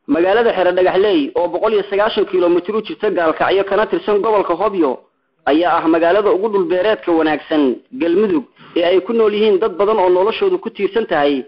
magaalada xero dhagaxley oo 190 kiiloomitir u jirta gaalkacyo kana tirsan gobolka Hobyo ayaa ah magaalada ugu dhul beereedka wanaagsan galmudug ee ay ku nool yihiin dad badan oo noloshoodu ku tiirsan tahay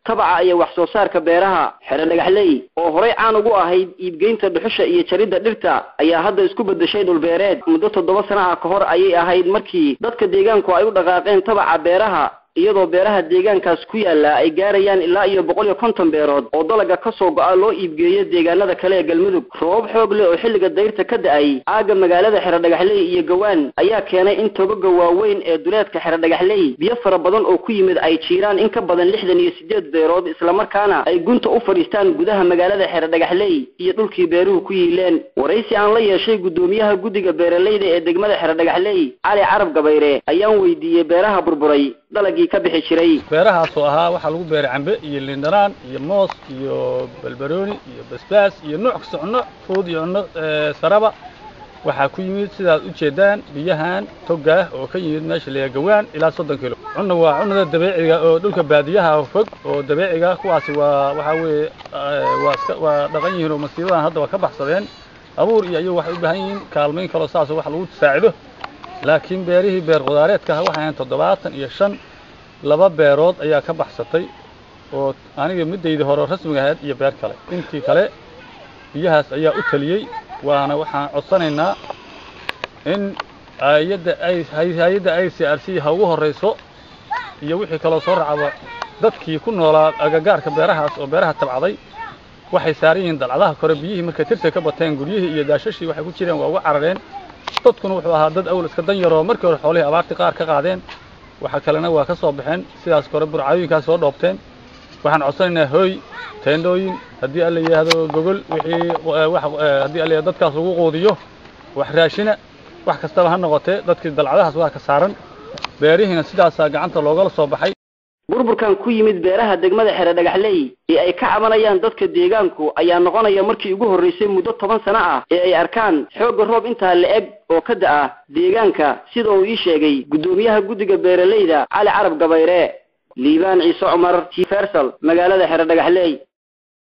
tabaca iyo wax soo saarka beeraha. xero dhagaxley oo horey caan ugu ahayd iibgeynta dhuxusha iyo jaridda dhirta ayaa hadda isku bedeshay dhul beereed muddo 7 sano ah ka hor ayay ahayd markii dadka deegaanku ay u dhaqaaqeen tabaca beeraha iyadoo beeraha deegaankaas ku yaala ay gaarayaan ilaa iyo 150 beerood oo dalaga ka soo go'a loo iibgeeyo deegaanada kale ee galmudug. roob xoog leh oo xilliga dayrta ka da'ay aaga magaalada xero dhagaxley iyo gawaan ayaa keenay in tobaga waaweyn ee duleedka xero dhagaxley biyo fara badan oo ku yimid ay jiiraan in ka badan 68 beerood isla markaana ay gunta u fadhiistaan gudaha magaalada xero dhagaxley iyo dhulkii beeruhu ku yiileen. waraysi aan la yeeshay gudoomiyaha guddiga beeraleyda ee degmada xero dhagaxley Cali Carab Gabayre ayaan weydiiyay beeraha burburay dalagii ka bixi jiray. beerahaas oo ahaa waxa lagu beeray cambe iyo lindaraan iyo moos iyo balbarooni iyo basbaas iyo nooc kasta cunno fudud iyo cunno saraba waxa ku yimid sidaad u jeedaan biyahan toga oo ka yimid meesha la gawaan ilaa 30 kilo. cunno waa cunnada dabiiciga oo dhulka baadiyaha fog oo dabiiciga kuwaasi waxa weeye waa dhaqan yihiin oo masiibadan hadda waa ka baxsadeen abuur iyo wax u baahan yihiin kaalmeyn kale saas wax lagu saacido. laakiin beerihii beer qudaareedka waxaan 75 laba beerood ayaa ka baxsatay oo aniga midayda hore rasmiga ahayd iyo beer kale intii kale biyahaas ayaa u taliyay waana waxaan codsanaynaa in hay'adda ICRC ha ugu horeyso iyo wixii kale soo raacaba dadkii ku noolaa agagaarka beerahaas oo beeraha tabcaday waxay saarayeen dalcadaha kore biyihii markay tirta ka bateen guryihii iyo daashashii waxay ku jireen waa uga carareen. dadkuna wuxuu ahaa dad awl iska dan yar oo markii hore xoolaha abaarti qaar ka qaadeen waxa kalena waa ka soo baxeen sidaas kore burcadooyinkaas soo dhoobteen. waxaan codsanaynaa hooy teendooyin haddii alla yiraahdo gogol wixii haddii alla dadkaas lagu qoodiyo wax raashina wax kastaba ha noqotee dadkii dalcadahaas waa ka saaran beerihiina sidaas gacanta looga soo baxay. burburkan ku yimid beeraha degmada xero dhagaxley ee ay ka cabanayaan dadka deegaanku ayaa noqonaya markii ugu horeysay muddo 10 sano ah ee ay arkaan xoog roob inta la eg oo ka da'a deegaanka sida uu ii sheegay gudoomiyaha guddiga beeraleyda Cali Carab Gabayre. liibaan ciise cumar T Fersal magaalada xero dhagaxley.